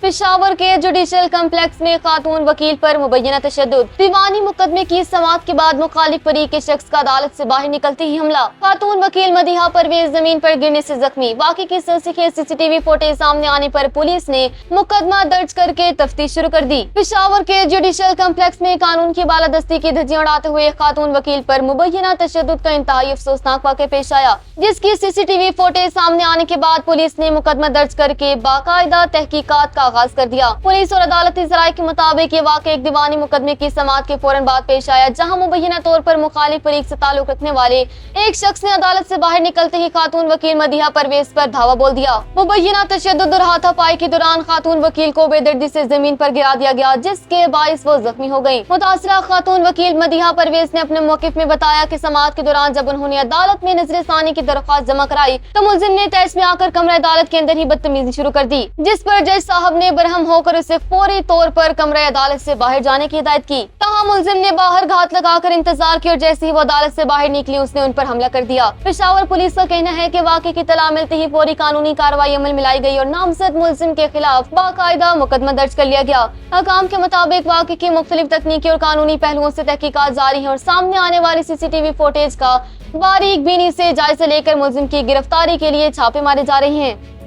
पेशावर के judicial complex में खातून वकील पर मुबैना तशद्दुद। दीवानी मुकदमे की समाअत के बाद मुखालिफ फरीक के शख्स का अदालत से बाहर निकलते ही हमला। खातून वकील मदीहा परवेज जमीन पर गिरने से जख्मी। वाकई की सीसीटीवी फुटेज सामने आने पर पुलिस ने मुकदमा दर्ज करके तफ्तीश शुरू कर दी। पेशावर के जुडिशल कम्प्लेक्स में कानून की बालादस्ती की धज्जियां उड़ाते हुए खातून वकील पर मुबैना तशद्दुद का इंतहाई अफसोसनाक वाक़या पेश आया, जिसकी सीसीटीवी फुटेज सामने आने के बाद पुलिस ने मुकदमा दर्ज करके बाकायदा तहकीकात का आगाज कर दिया। पुलिस और अदालती ज़राए के मुताबिक ये वाक़या एक दीवानी मुकदमे की समाअत के फौरन बाद पेश आया, जहां मुबैना तौर पर मुखालिफ फरीक से ताल्लुक रखने वाले एक शख्स ने अदालत से बाहर निकलते ही खातून वकील मदीहा परवेज पर धावा बोल दिया। मुबैना तशद्दुद और हाथापाई के दौरान खातून वकील को बेदर्दी से जमीन पर गिरा दिया गया, जिसके बाइस वो जख्मी हो गयी। मुतासरा खातून वकील मदीहा परवेज ने अपने मौक़िफ़ में बताया कि समाअत के दौरान जब उन्होंने अदालत में नजरसानी की दरख्वास्त जमा कराई तो मुलजिम ने तैश में आकर कमरा अदालत के अंदर ही बदतमीजी शुरू कर दी, जिस पर जज साहब ने बरहम होकर उसे फौरी तौर पर कमरा अदालत से बाहर जाने की हिदायत की। तहाँ मुलजिम ने बाहर घात लगाकर इंतजार किया और जैसे ही वो अदालत से बाहर निकली उसने उन पर हमला कर दिया। पेशावर पुलिस का कहना है कि वाक़े की तला मिलते ही फौरी कानूनी कार्रवाई अमल में लाई गई और नामजद मुलजिम के खिलाफ बाकायदा मुकदमा दर्ज कर लिया गया। हकाम के मुताबिक वाक़े की मुख्तलिफ तकनीकी और कानूनी पहलुओं से तहकीकात जारी है और सामने आने वाली सीसीटीवी फुटेज का बारीक बीनी से जायजा लेकर मुलजिम की गिरफ्तारी के लिए छापे मारे जा रहे हैं।